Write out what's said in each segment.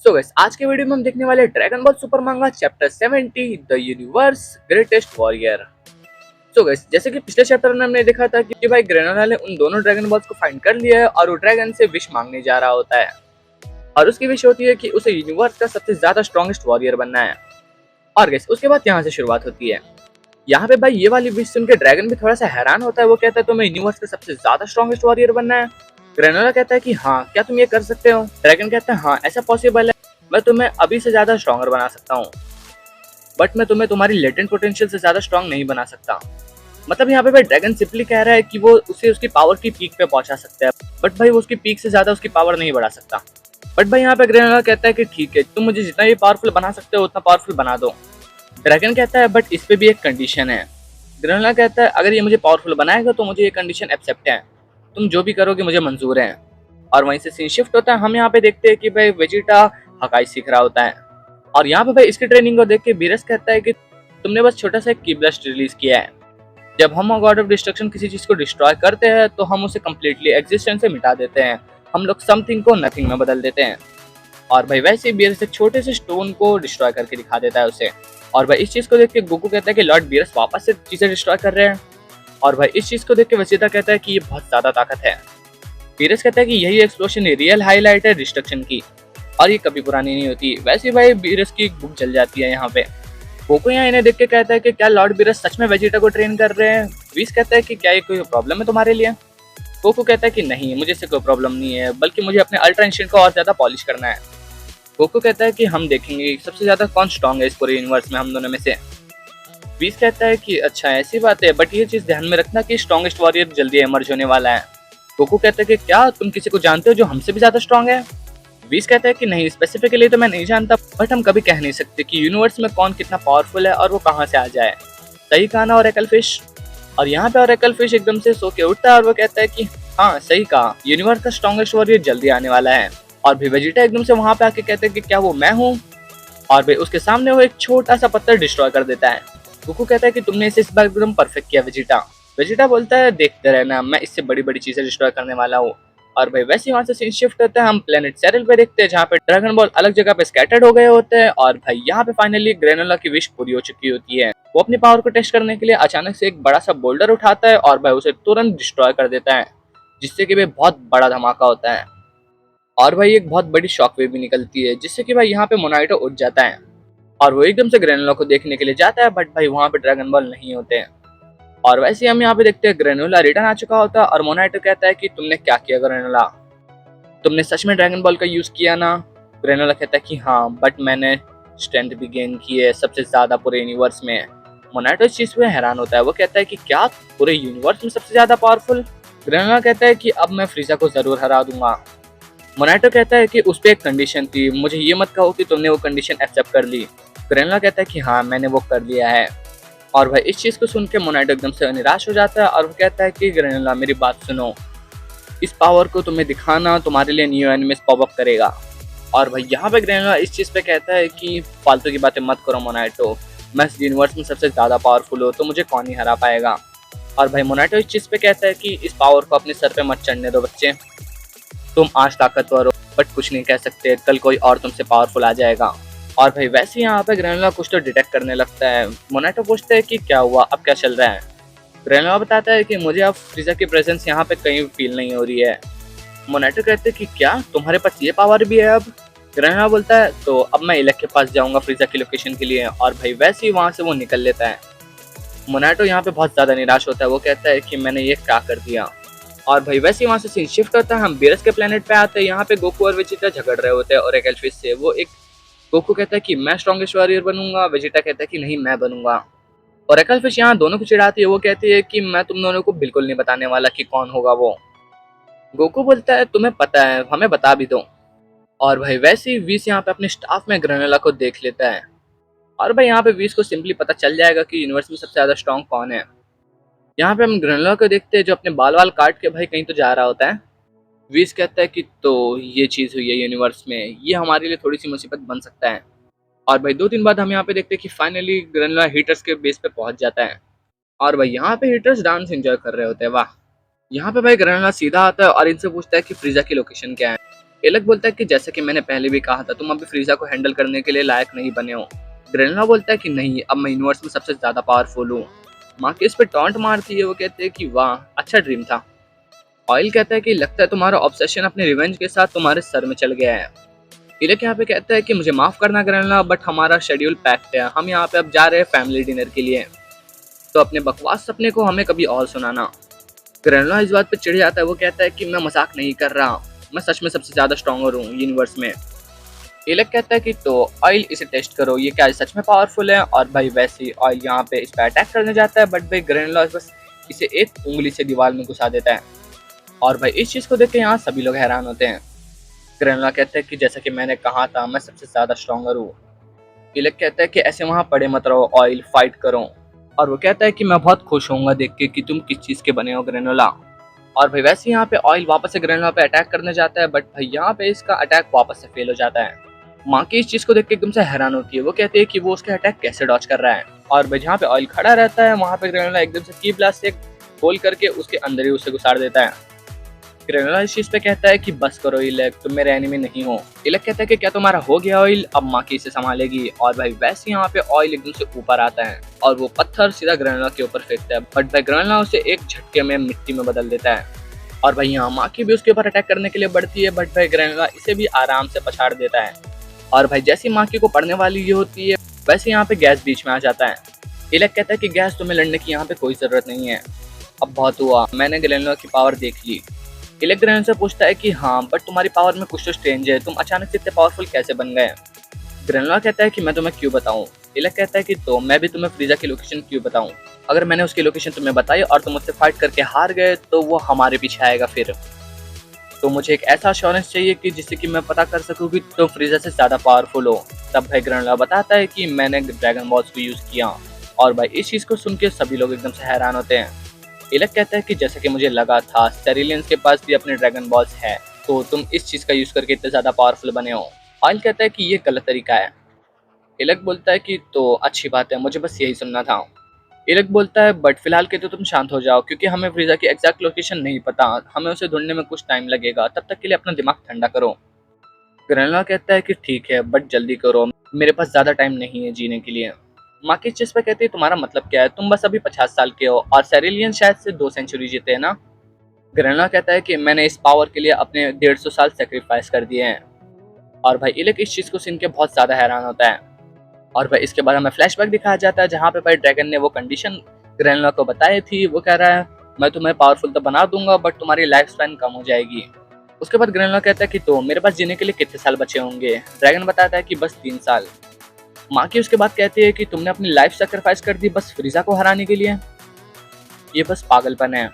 So guys आज के video में हम देखने वाले ड्रैगन बॉल सुपर मांगा chapter 70 the universe greatest warrior. So guys जैसे कि पिछले चैप्टर में हमने देखा था कि भाई ग्रेनोला ने उन दोनों ड्रैगन बॉल्स को फाइंड कर लिया है और वो ड्रैगन से विश मांगने जा रहा होता है और उसकी विश होती है कि उसे यूनिवर्स का सबसे ज्यादा स्ट्रॉन्गेस्ट वॉरियर बनना है। और गाइस उसके बाद यहाँ से शुरुआत होती है। यहाँ पे भाई ये वाली विश सुन के ड्रैगन भी थोड़ा सा हैरान होता है। वो कहता है तुम्हें यूनिवर्स का सबसे ज्यादा स्ट्रॉन्गेस्ट वॉरियर बनना है। ग्रेनोला कहता है कि हाँ क्या तुम ये कर सकते हो। ड्रैगन कहता है हाँ ऐसा पॉसिबल है, मैं तुम्हें अभी से ज्यादा स्ट्रॉन्गर बना सकता हूँ बट मैं तुम्हें तुम्हारी लेटेंट पोटेंशियल से ज्यादा स्ट्रॉन्ग नहीं बना सकता। मतलब यहाँ पे भाई ड्रैगन सिंपली कह रहा है कि वो उसे उसकी पावर की पीक पे पहुंचा सकता है बट भाई वो उसकी पीक से ज्यादा उसकी पावर नहीं बढ़ा सकता। बट भाई यहाँ पे ग्रेनोला कहता है कि ठीक है तुम मुझे जितना भी पावरफुल बना सकते हो उतना पावरफुल बना दो। ड्रैगन कहता है बट इस पे भी एक कंडीशन है। ग्रेनोला कहता है अगर ये मुझे पावरफुल बनाएगा तो मुझे ये कंडीशन एक्सेप्ट है, तुम जो भी करोगे मुझे मंजूर है। और वहीं से सीन शिफ्ट होता है। हम यहाँ पे देखते हैं कि भाई वेजिटा हकाई सीख रहा होता है और यहाँ पे भाई इसकी ट्रेनिंग को देख के बीरस कहता है कि तुमने बस छोटा सा एक की ब्लास्ट रिलीज किया है। जब हम गॉड ऑफ डिस्ट्रक्शन किसी चीज को डिस्ट्रॉय करते हैं तो हम उसे कम्प्लीटली एग्जिस्टेंस से मिटा देते हैं, हम लोग समथिंग को नथिंग में बदल देते हैं। और भाई वैसे ही बीरस एक छोटे से स्टोन को डिस्ट्रॉय करके दिखा देता है उसे। और भाई इस चीज को देख के गोकू कहता है कि लॉर्ड बीरस वापस से चीजें डिस्ट्रॉय कर रहे हैं। और भाई इस चीज को देख के वसीता कहता है कि ये बहुत ज्यादा ताकत है। बीरस कहता है कि यही एक्सप्लोशन रियल हाईलाइट है डिस्ट्रक्शन की और ये कभी पुरानी नहीं होती। वैसे भाई बीरस की बुक जल जाती है यहाँ पे। गोकू यहाँ इन्हें देख के कहता है कि क्या लॉर्ड बीरस सच में वेजिटा को ट्रेन कर रहे हैं। बीस कहता है कि क्या ये कोई प्रॉब्लम है तुम्हारे लिए। गोकू कहता है कि नहीं मुझे इससे कोई प्रॉब्लम नहीं है, बल्कि मुझे अपने अल्ट्रा इंस्टेंट को और ज्यादा पॉलिश करना है। गोकू कहता है कि हम देखेंगे सबसे ज्यादा कौन स्ट्रॉन्ग है इस पूरे यूनिवर्स में हम दोनों में से। बीस कहता है कि अच्छा ऐसी बात है, बट ये चीज ध्यान में रखना कि स्ट्रॉन्गेस्ट वॉरियर जल्दी इमर्ज होने वाला है। गोकू कहता है कि क्या तुम किसी को जानते हो जो हमसे भी ज्यादा स्ट्रॉन्ग है। बीस कहता है कि नहीं स्पेसिफिकली तो मैं नहीं जानता, बट हम कभी कह नहीं सकते कि यूनिवर्स में कौन कितना पावरफुल है और वो कहाँ से आ जाए। सही कहा ना ओरेकल फिश। और यहाँ पे ओरेकल फिश एकदम से सो के उठता है और वो कहता है कि हाँ सही कहा, यूनिवर्स का स्ट्रॉन्गेस्ट वॉरियर जल्दी आने वाला है। और भी वेजिटा एकदम से वहां पे आके कहते हैं कि क्या वो मैं हूँ। और भाई उसके सामने वो एक छोटा सा पत्थर डिस्ट्रॉय कर देता है। गोकू कहता है कि तुमने इसे इस बार एकदम परफेक्ट किया वेजिटा। वेजिटा बोलता है देखते रहना, मैं इससे बड़ी बड़ी चीजें डिस्ट्रॉय करने वाला हूँ। और भाई वैसे ही वहां से सीन शिफ्ट होता है। हम प्लेनेट सेरल पे देखते हैं जहाँ पे ड्रैगन बॉल अलग जगह पे स्कैटर्ड हो गए होते हैं। और भाई यहाँ पे फाइनली ग्रेनोला की विश पूरी हो चुकी होती है। वो अपनी पावर को टेस्ट करने के लिए अचानक से एक बड़ा सा बोल्डर उठाता है और भाई उसे तुरंत डिस्ट्रॉय कर देता है, जिससे कि भाई बहुत बड़ा धमाका होता है। और भाई एक बहुत बड़ी शॉकवेव भी निकलती है जिससे कि भाई यहाँ पे मोनाइटो उठ जाता है और वो एकदम से ग्रेनोला को देखने के लिए जाता है, बट भाई वहाँ पे ड्रैगन बॉल नहीं होते हैं। और वैसे ही हम यहाँ पे देखते हैं ग्रेनोला रिटर्न आ चुका होता है और मोनाइटो कहता है कि तुमने क्या किया ग्रेनोला, तुमने सच में ड्रैगन बॉल का यूज किया ना। ग्रेनोला कहता है कि हाँ बट मैंने स्ट्रेंथ भी गेन की है सबसे ज्यादा पूरे यूनिवर्स में। मोनाइटो इस चीज पे हैरान होता है। वो कहता है कि क्या पूरे यूनिवर्स में सबसे ज्यादा पावरफुल। ग्रेनोला कहता है कि अब मैं फ्रीजा को जरूर हरा दूंगा। मोनाइटो कहता है कि उस पर एक कंडीशन थी, मुझे ये मत कहो कि तुमने वो कंडीशन एक्सेप्ट कर ली। ग्रेनोला कहता है कि हाँ मैंने वो कर लिया है। और भाई इस चीज को सुन के मोनाइटो एकदम से निराश हो जाता है और वो कहता है कि ग्रेनोला मेरी बात सुनो, इस पावर को तुम्हें दिखाना तुम्हारे लिए न्यू एनिमीज पॉप अप करेगा। और भाई यहाँ पे ग्रेनोला इस चीज पे कहता है कि फालतू की बातें मत करो मोनाइटो, मैं इस यूनिवर्स में सबसे ज्यादा पावरफुल हूँ तो मुझे कौन ही हरा पाएगा। और भाई मोनाइटो इस चीज पे कहता है कि इस पावर को अपने सर पे मत चढ़ने दो बच्चे, तुम आज ताकतवर हो बट कुछ नहीं कह सकते, कल कोई और तुमसे पावरफुल आ जाएगा। और भाई वैसे यहाँ पे ग्रेनोला कुछ तो डिटेक्ट करने लगता है। मोनाइटो पूछता है कि क्या हुआ, अब क्या चल रहा है। ग्रेनोला बताता है कि मुझे अब फ्रीजा की प्रेजेंस यहाँ पे कहीं फील नहीं हो रही है। मोनाइटो कहते हैं कि क्या तुम्हारे पास ये पावर भी है अब। ग्रेनोला बोलता है तो अब मैं इलेक के पास जाऊंगा फ्रीजा की लोकेशन के लिए। और भाई वैसे ही वहां से वो निकल लेता है। मोनाइटो यहाँ पे बहुत ज्यादा निराश होता है। वो कहता है कि मैंने ये क्या कर दिया। और भाई वैसे ही वहां से सीन शिफ्ट होता है। हम बीरस के प्लेनेट पे आते हैं। यहाँ पे गोकू और वेजिटा झगड़ रहे होते हैं और एक एल्फिश से। वो एक गोकू कहता है कि मैं स्ट्रॉन्गेस्ट वॉरियर बनूंगा, वेजिटा कहता है कि नहीं मैं बनूंगा। और एल्फिश यहाँ दोनों को चिढ़ाती है। वो कहती है कि मैं तुम दोनों को बिल्कुल नहीं बताने वाला कि कौन होगा वो। गोकू बोलता है तुम्हें पता है, हमें बता भी दो। और भाई वैसे ही वीस यहाँ पे अपने स्टाफ में ग्रेनोला को देख लेता है। और भाई यहाँ पे वीस को सिंपली पता चल जाएगा कि यूनिवर्स में सबसे ज्यादा स्ट्रॉन्ग कौन है। यहाँ पे हम ग्रेनोला को देखते हैं जो अपने बाल वाल काट के भाई कहीं तो जा रहा होता है। वीस कहता है कि तो ये चीज हुई है यूनिवर्स में, ये हमारे लिए थोड़ी सी मुसीबत बन सकता है। और भाई 2 दिन बाद हम यहाँ पे देखते हैं कि फाइनली ग्रेनोला हीटर्स के बेस पे पहुंच जाता है। और भाई यहाँ पे हीटर्स डांस एंजॉय कर रहे होते हैं। वाह। यहाँ पे भाई ग्रेनोला सीधा आता है और इनसे पूछता है कि फ्रीजा की लोकेशन क्या है। एलक बोलता है कि जैसे कि मैंने पहले भी कहा था, तुम अभी फ्रीजा को हैंडल करने के लिए लायक नहीं बने हो। ग्रेनोला बोलता है कि नहीं, अब मैं यूनिवर्स में सबसे ज्यादा पावरफुल हूँ। मार्की इस पे टॉन्ट मारती है, वो कहते हैं कि वाह, अच्छा ड्रीम था। ऑयल कहता है कि लगता है तुम्हारा ऑब्सेशन अपने रिवेंज के साथ तुम्हारे सर में चल गया है। इलक यहाँ पे कहता है कि मुझे माफ करना ग्रेनोला, बट हमारा शेड्यूल पैक्ड है, हम यहाँ पे अब जा रहे हैं फैमिली डिनर के लिए, तो अपने बकवास सपने को हमें कभी और सुनाना। ग्रेनोला इस बात पे चिढ़ जाता है, वो कहता है कि मैं मजाक नहीं कर रहा, मैं सच में सबसे ज्यादा स्ट्रॉन्गर हूँ यूनिवर्स में। इलक कहता है कि तो ऑयल इसे टेस्ट करो, ये क्या सच में पावरफुल है। और भाई वैसे ही ऑयल यहाँ पे इस पर अटैक करने जाता है, बट भाई ग्रेनोला बस इसे एक उंगली से दीवार में घुसा देता है। और भाई इस चीज को देख के यहाँ सभी लोग हैरान होते हैं। ग्रेनोला कहता है कि जैसा कि मैंने कहा था, मैं सबसे ज्यादा स्ट्रॉन्गर हूँ। इलक कहता है कि ऐसे वहां पड़े मत रहो ऑयल, फाइट करो। और वो कहता है कि मैं बहुत खुश होऊंगा देख के कि तुम किस चीज के बने हो ग्रेनोला। और भाई वैसे यहाँ पे ऑयल वापस से ग्रेनोला पे अटैक करने जाता है, बट भाई यहाँ पे इसका अटैक वापस से फेल हो जाता है। माँ की इस चीज को देख के एकदम से हैरान होती है, वो कहती है कि वो उसके अटैक कैसे डॉच कर रहा है। और भाई जहाँ पे ऑयल खड़ा रहता है, वहां पे ग्रेनोला एकदम से की ब्लास्ट से गोल करके उसके अंदर ही उसे घुसाड़ देता है। ग्रेनोला इस चीज पे कहता है कि बस करो इलक, तुम मेरे एनिमी नहीं हो। इलक कहता है कि क्या तुम्हारा हो गया ऑयल, अब माँ की इसे संभालेगी। और भाई वैसे यहाँ पे ऑयल एकदम से ऊपर आता है और वो पत्थर सीधा ग्रेनोला के ऊपर फेंकता है, बट भाई ग्रेनोला उसे एक झटके में मिट्टी में बदल देता है। और भाई यहाँ माँ की भी उसके ऊपर अटैक करने के लिए बढ़ती है, बट भाई ग्रेनोला इसे भी आराम से पछाड़ देता है। और भाई जैसी माँ की को पड़ने वाली ये होती है, वैसे यहाँ पे गैस बीच में आ जाता है। इलक कहता है कि गैस, तुम्हें लड़ने की यहाँ पे कोई जरूरत नहीं है, अब बहुत हुआ, मैंने ग्रेनोला की पावर देख ली। इलक ग्रेनोला से पूछता है कि हाँ, बट तुम्हारी पावर में कुछ तो स्ट्रेंज है, तुम अचानक से इतने पावरफुल कैसे बन गए। ग्रेनोला कहता है कि मैं तुम्हें क्यों बताऊं। इलक कहता है कि तो मैं भी तुम्हें फ्रीजा की लोकेशन क्यों बताऊं, अगर मैंने उसकी लोकेशन तुम्हें बताई और तुम उससे फाइट करके हार गए तो वो हमारे पीछे आएगा फिर। तो मुझे एक ऐसा अश्योरेंस चाहिए कि जिससे कि मैं पता कर सकूं कि तुम फ्रीजा से ज्यादा पावरफुल हो। तब भाई ग्रेनोला बताता है कि मैंने ड्रैगन बॉल्स को यूज किया। और भाई इस चीज को सुन के सभी लोग एकदम से हैरान होते हैं। इलक कहता है कि जैसे कि मुझे लगा था, सेरिलियंस के पास भी अपने ड्रैगन बॉल्स है, तो तुम इस चीज का यूज करके इतने ज्यादा पावरफुल बने हो। ऑयल कहता है कि ये गलत तरीका है। इलक बोलता है कि तो अच्छी बात है, मुझे बस यही सुनना था। इलक बोलता है बट फिलहाल के तो तुम शांत हो जाओ, क्योंकि हमें फ्रीजा की एग्जैक्ट लोकेशन नहीं पता, हमें उसे ढूंढने में कुछ टाइम लगेगा, तब तक के लिए अपना दिमाग ठंडा करो। ग्रेनोला कहता है कि ठीक है, बट जल्दी करो, मेरे पास ज्यादा टाइम नहीं है जीने के लिए। माँ की चीज पे कहती है तुम्हारा मतलब क्या है, तुम बस अभी 50 साल के हो और सेरिलियन शायद से 2 सेंचुरी जीते हैं ना। ग्रेनोला कहता है कि मैंने इस पावर के लिए अपने 150 साल सेक्रीफाइस कर दिए हैं। और भाई इलक इस चीज को सुन के बहुत ज्यादा हैरान होता है। और भाई इसके बाद हमें फ्लैशबैक दिखाया जाता है, जहाँ पे भाई ड्रैगन ने वो कंडीशन ग्रेनोला को बताई थी। वो कह रहा है मैं तुम्हें पावरफुल तो बना दूंगा, बट तुम्हारी लाइफ स्पैन कम हो जाएगी। उसके बाद ग्रेनोला कहता है कि तो मेरे पास जीने के लिए कितने साल बचे होंगे। ड्रैगन बताता है कि बस 3 साल। माँ की उसके बाद कहती है कि तुमने अपनी लाइफ सेक्रीफाइस कर दी बस फ्रीजा को हराने के लिए, ये बस पागलपन है।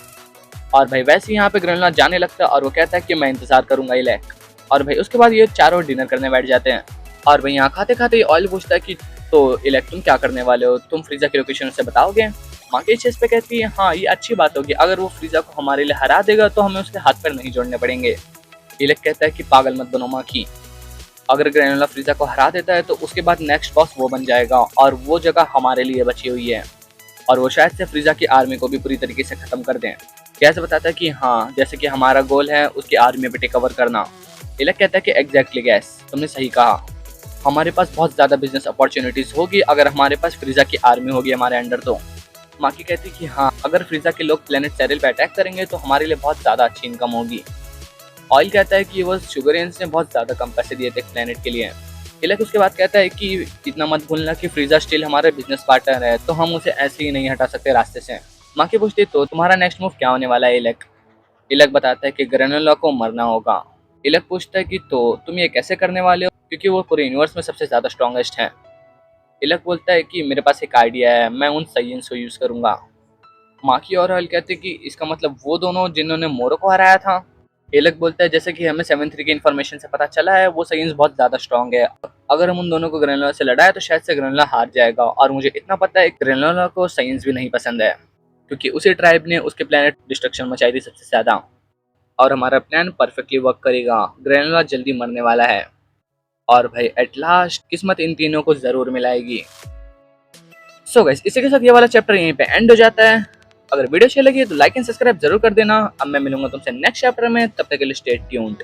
और भाई वैसे ही यहाँ पे ग्रेनोला जाने लगता है और वो कहता है कि मैं इंतजार करूंगा इलक। और भाई उसके बाद ये चारों डिनर करने बैठ जाते हैं। और भाई यहाँ खाते खाते ऑयल पूछता है कि तो इलक तुम क्या करने वाले हो, तुम फ्रीजा की लोकेशन उसे बताओगे। माँ की चीज पे कहती है हाँ, ये अच्छी बात होगी, अगर वो फ्रीजा को हमारे लिए हरा देगा तो हमें उसके हाथ पैर नहीं जोड़ने पड़ेंगे। इलक कहता है कि पागल मत बनो माँ की, अगर ग्रेनोला फ्रीजा को हरा देता है तो उसके बाद नेक्स्ट बॉस वो बन जाएगा और वो जगह हमारे लिए बची हुई है, और वो शायद से फ्रीजा की आर्मी को भी पूरी तरीके से खत्म कर दें। गैस बताता है कि हाँ, जैसे कि हमारा गोल है उसकी आर्मी पे टेक ओवर करना। इलक कहता है कि एग्जैक्टली गैस, तुमने सही कहा, हमारे पास बहुत ज्यादा बिजनेस अपॉर्चुनिटीज होगी अगर हमारे पास फ्रीजा की आर्मी होगी हमारे अंडर। तो माकी कहती है कि हाँ, अगर फ्रीजा के लोग प्लेनेट सेरिल पे अटैक करेंगे तो हमारे लिए बहुत ज्यादा अच्छी इनकम होगी। ऑयल कहता है कि वो शुगरियंस ने बहुत ज्यादा कम पैसे दिए थे प्लेनेट के लिए। इलक उसके बाद कहता है कि इतना मत भूलना कि फ्रीजा स्टिल हमारा बिजनेस पार्टनर है, तो हम उसे ऐसे ही नहीं हटा सकते रास्ते से। माकी पूछती तो तुम्हारा नेक्स्ट मूव क्या होने वाला है इलक। इलक बताता है कि ग्रेनोला को मरना होगा। इलक पूछता है कि तो तुम ये कैसे करने वाले हो, क्योंकि वो पूरे यूनिवर्स में सबसे ज्यादा स्ट्रॉन्गेस्ट है। इलक बोलता है कि मेरे पास एक आइडिया है, मैं उन साइंस को यूज करूंगा। माकी और ऑयल कहते हैं कि इसका मतलब वो दोनों जिन्होंने मोरो को हराया था। इलक बोलता है जैसे कि हमें 7-3 की इन्फॉर्मेशन से पता चला है, वो साइंस बहुत ज्यादा स्ट्रॉन्ग है, अगर हम उन दोनों को ग्रेनोला से लड़ाए तो शायद से ग्रेनोला हार जाएगा। और मुझे इतना पता है ग्रेनोला को साइंस भी नहीं पसंद है, क्योंकि उसी ट्राइब ने उसके प्लेनेट डिस्ट्रक्शन मचाई थी सबसे ज्यादा। और हमारा प्लान परफेक्टली वर्क करेगा, ग्रेनोला जल्दी मरने वाला है। और भाई एट लास्ट किस्मत इन तीनों को जरूर मिलाएगी। सो गाइस, इसी के साथ ये वाला चैप्टर यहीं पे एंड हो जाता है। अगर वीडियो अच्छी लगी तो लाइक एंड सब्सक्राइब जरूर कर देना। अब मैं मिलूंगा तुमसे नेक्स्ट चैप्टर में, तब तक के लिए स्टे ट्यून्ड।